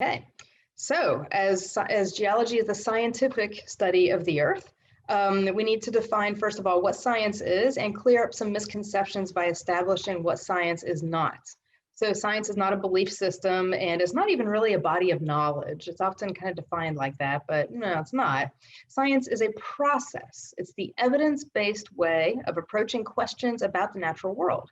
Okay, so as geology is the scientific study of the earth, we need to define, first of all, what science is and clear up some misconceptions by establishing what science is not. So science is not a belief system, and it's not even really a body of knowledge. It's often kind of defined like that, but no, it's not. Science is a process. It's the evidence-based way of approaching questions about the natural world.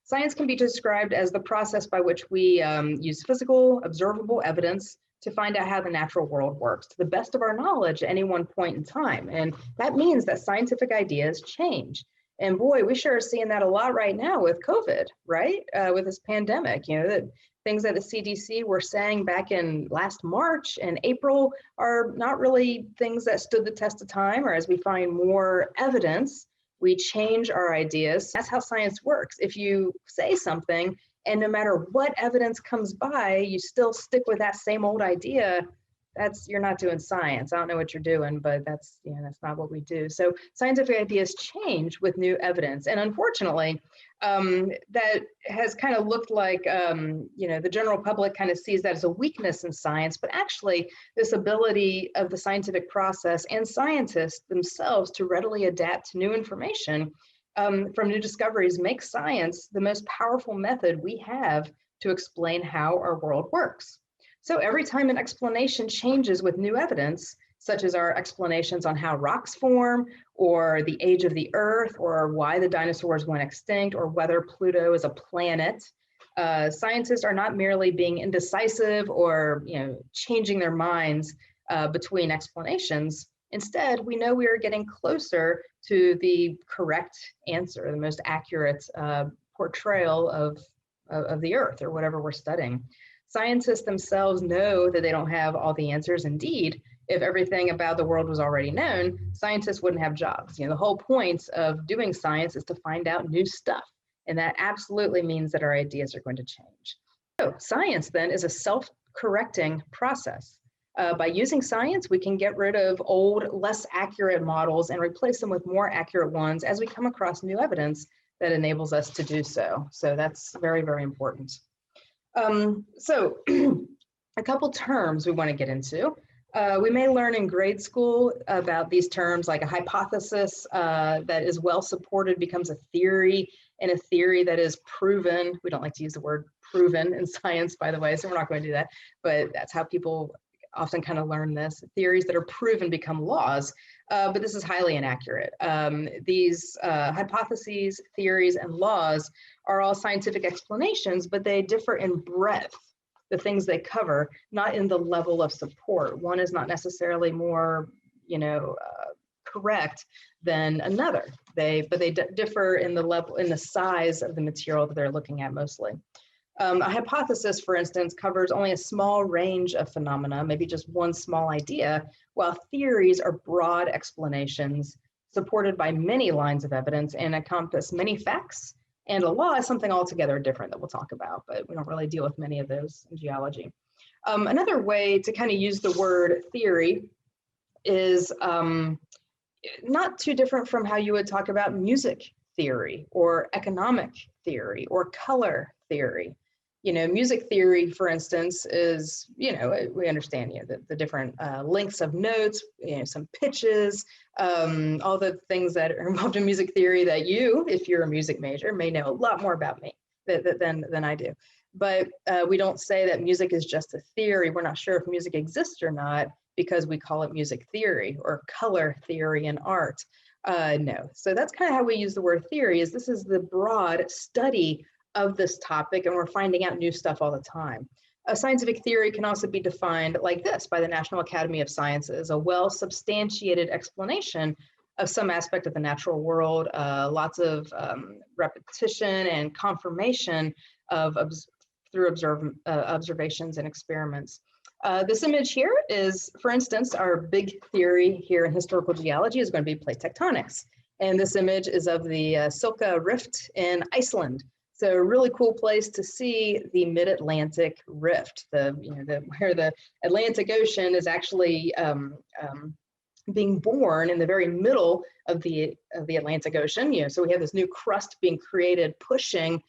Science can be described as the process by which we use physical, observable evidence to find out how the natural world works to the best of our knowledge at any one point in time. And that means that scientific ideas change. And boy, we sure are seeing that a lot right now with COVID, right? With this pandemic, the things that the CDC were saying back in last March and April are not really things that stood the test of time, or as we find more evidence, we change our ideas. That's how science works. If you say something and no matter what evidence comes by, you still stick with that same old idea, you're not doing science. I don't know what you're doing, but that's not what we do. So scientific ideas change with new evidence. And unfortunately, that has kind of looked like, the general public kind of sees that as a weakness in science, but actually this ability of the scientific process and scientists themselves to readily adapt to new information from new discoveries makes science the most powerful method we have to explain how our world works. So every time an explanation changes with new evidence, such as our explanations on how rocks form, or the age of the Earth, or why the dinosaurs went extinct, or whether Pluto is a planet, scientists are not merely being indecisive or changing their minds between explanations. Instead, we know we are getting closer to the correct answer, the most accurate portrayal of the Earth or whatever we're studying. Scientists themselves know that they don't have all the answers. Indeed, if everything about the world was already known, scientists wouldn't have jobs. The whole point of doing science is to find out new stuff. And that absolutely means that our ideas are going to change. So science then is a self-correcting process. By using science, we can get rid of old, less accurate models and replace them with more accurate ones as we come across new evidence that enables us to do so. So that's very, very important. So a couple terms we want to get into. We may learn in grade school about these terms, like a hypothesis that is well supported becomes a theory, and a theory that is proven. We don't like to use the word proven in science, by the way, so we're not going to do that, but that's how people often kind of learn this. Theories that are proven become laws, but this is highly inaccurate. These hypotheses, theories, and laws are all scientific explanations, but they differ in breadth, the things they cover, not in the level of support. One is not necessarily more, correct than another. But they differ in the level, in the size of the material that they're looking at mostly. A hypothesis, for instance, covers only a small range of phenomena, maybe just one small idea, while theories are broad explanations supported by many lines of evidence and encompass many facts. And a law is something altogether different that we'll talk about, but we don't really deal with many of those in geology. Another way to kind of use the word theory is not too different from how you would talk about music theory or economic theory or color theory. Music theory, for instance, is, we understand, the different lengths of notes, some pitches, all the things that are involved in music theory that you, if you're a music major, may know a lot more about me than I do. But we don't say that music is just a theory. We're not sure if music exists or not because we call it music theory or color theory in art. No. So that's kind of how we use the word theory, is this is the broad study of this topic, and we're finding out new stuff all the time. A scientific theory can also be defined like this by the National Academy of Sciences: a well-substantiated explanation of some aspect of the natural world, lots of repetition and confirmation through observations and experiments. This image here is, for instance, our big theory here in historical geology is going to be plate tectonics. And this image is of the Silka Rift in Iceland. So a really cool place to see the mid-Atlantic rift, where the Atlantic Ocean is actually being born in the very middle of the Atlantic Ocean. So we have this new crust being created, pushing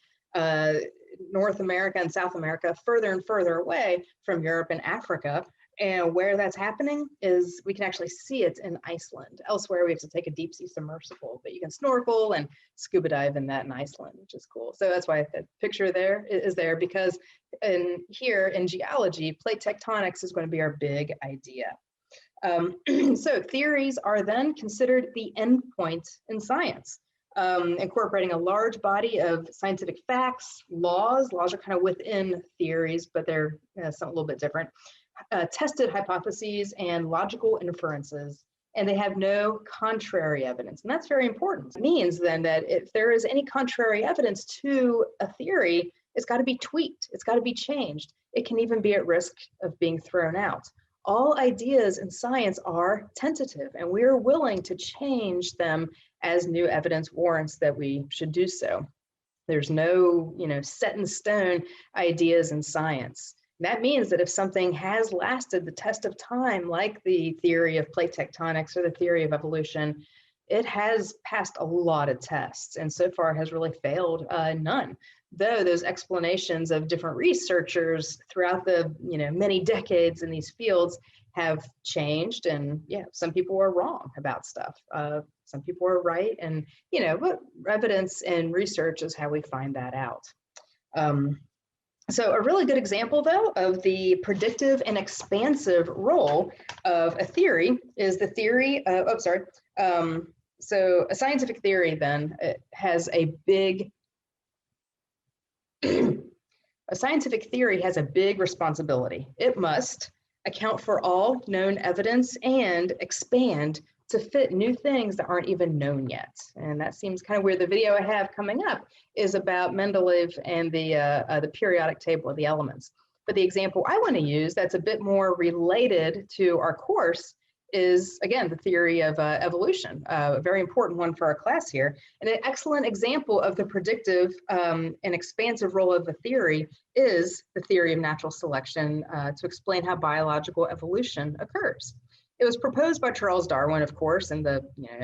North America and South America further and further away from Europe and Africa. And where that's happening is we can actually see it in Iceland. Elsewhere, we have to take a deep sea submersible, but you can snorkel and scuba dive in that in Iceland, which is cool. So that's why the picture there is there, because here in geology, plate tectonics is going to be our big idea. So theories are then considered the endpoint in science, incorporating a large body of scientific facts, laws. Laws are kind of within theories, but they're a little bit different. Tested hypotheses and logical inferences, and they have no contrary evidence. And that's very important. It means then that if there is any contrary evidence to a theory, it's got to be tweaked, it's got to be changed. It can even be at risk of being thrown out. All ideas in science are tentative, and we are willing to change them as new evidence warrants that we should do so. There's no, set in stone ideas in science. That means that if something has lasted the test of time, like the theory of plate tectonics or the theory of evolution, it has passed a lot of tests and so far has really failed none. Though those explanations of different researchers throughout the many decades in these fields have changed, and some people are wrong about stuff. Some people are right, and but evidence and research is how we find that out. So a really good example, though, of the predictive and expansive role of a theory is the theory of, so a scientific theory then has a big, a scientific theory has a big responsibility. It must account for all known evidence and expand to fit new things that aren't even known yet. And that seems kind of where the video I have coming up is about Mendeleev and the periodic table of the elements. But the example I want to use that's a bit more related to our course is, again, the theory of evolution, a very important one for our class here. And an excellent example of the predictive and expansive role of the theory is the theory of natural selection to explain how biological evolution occurs. It was proposed by Charles Darwin, of course, and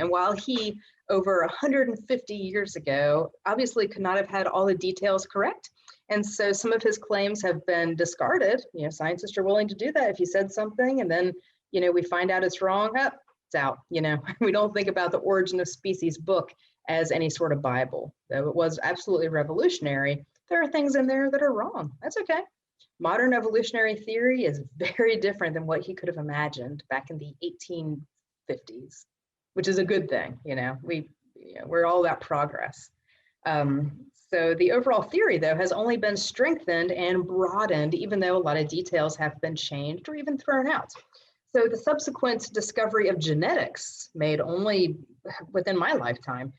while he, over 150 years ago, obviously could not have had all the details correct, and so some of his claims have been discarded. Scientists are willing to do that. If he said something and then, we find out it's wrong, it's out. We don't think about the Origin of Species book as any sort of Bible. Though it was absolutely revolutionary, there are things in there that are wrong. That's okay. Modern evolutionary theory is very different than what he could have imagined back in the 1850s, which is a good thing. We're all about progress. So the overall theory, though, has only been strengthened and broadened, even though a lot of details have been changed or even thrown out. So the subsequent discovery of genetics, made only within my lifetime,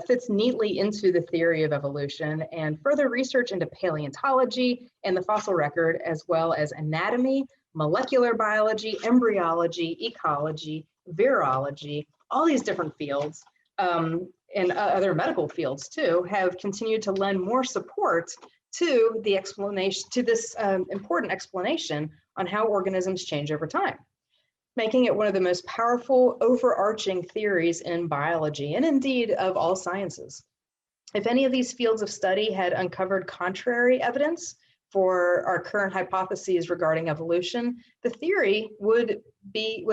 fits neatly into the theory of evolution, and further research into paleontology and the fossil record, as well as anatomy, molecular biology, embryology, ecology, virology, all these different fields, and other medical fields too, have continued to lend more support to the explanation, to this important explanation on how organisms change over time, making it one of the most powerful overarching theories in biology, and indeed of all sciences. If any of these fields of study had uncovered contrary evidence for our current hypotheses regarding evolution, the theory would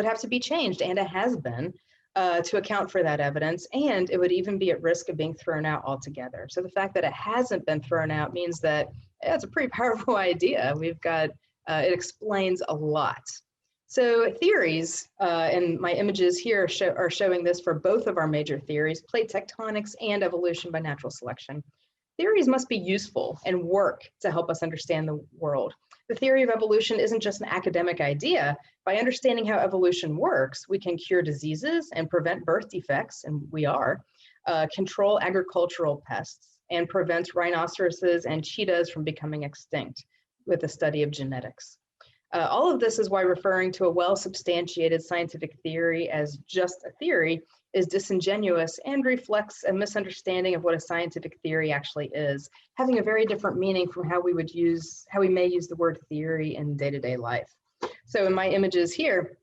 have to be changed, and it has been, to account for that evidence, and it would even be at risk of being thrown out altogether. So the fact that it hasn't been thrown out means that it's a pretty powerful idea. We've got, it explains a lot. So theories, and my images here are showing this for both of our major theories, plate tectonics and evolution by natural selection. Theories must be useful and work to help us understand the world. The theory of evolution isn't just an academic idea. By understanding how evolution works, we can cure diseases and prevent birth defects, and we are, control agricultural pests, and prevent rhinoceroses and cheetahs from becoming extinct with the study of genetics. All of this is why referring to a well-substantiated scientific theory as just a theory is disingenuous and reflects a misunderstanding of what a scientific theory actually is, having a very different meaning from how we may use the word theory in day-to-day life. So in my images here,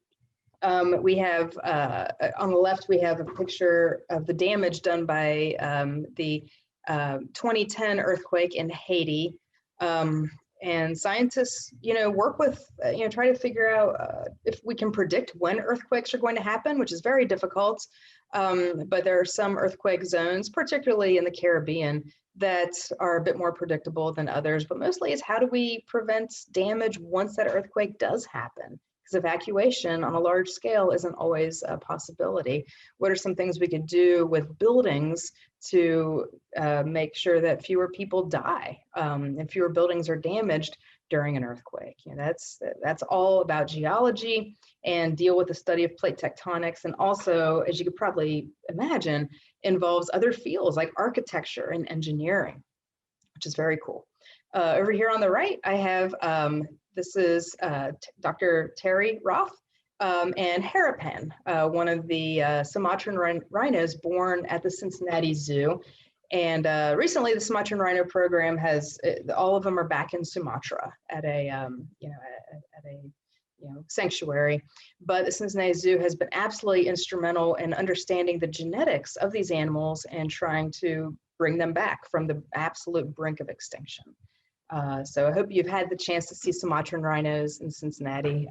we have, on the left, we have a picture of the damage done by the 2010 earthquake in Haiti. And scientists, work with, try to figure out if we can predict when earthquakes are going to happen, which is very difficult. But there are some earthquake zones, particularly in the Caribbean, that are a bit more predictable than others. But mostly it's how do we prevent damage once that earthquake does happen? Because evacuation on a large scale isn't always a possibility. What are some things we could do with buildings to make sure that fewer people die and fewer buildings are damaged during an earthquake? That's all about geology and deal with the study of plate tectonics, and also, as you could probably imagine, involves other fields like architecture and engineering, which is very cool. Over here on the right, I have, this is Dr. Terry Roth and Harapan, one of the Sumatran rhinos born at the Cincinnati Zoo. And recently the Sumatran rhino program has, all of them are back in Sumatra at a, sanctuary. But the Cincinnati Zoo has been absolutely instrumental in understanding the genetics of these animals and trying to bring them back from the absolute brink of extinction. So I hope you've had the chance to see Sumatran rhinos in Cincinnati.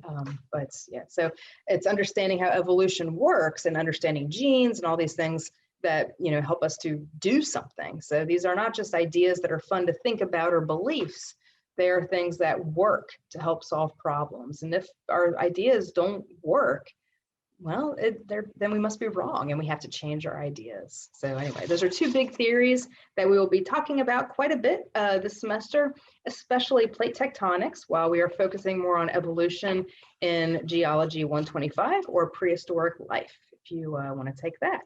But yeah, so it's understanding how evolution works and understanding genes and all these things that help us to do something. So these are not just ideas that are fun to think about or beliefs. They are things that work to help solve problems. And if our ideas don't work, well, then we must be wrong and we have to change our ideas. So anyway, those are two big theories that we will be talking about quite a bit this semester, especially plate tectonics, while we are focusing more on evolution in Geology 125 or prehistoric life, if you want to take that.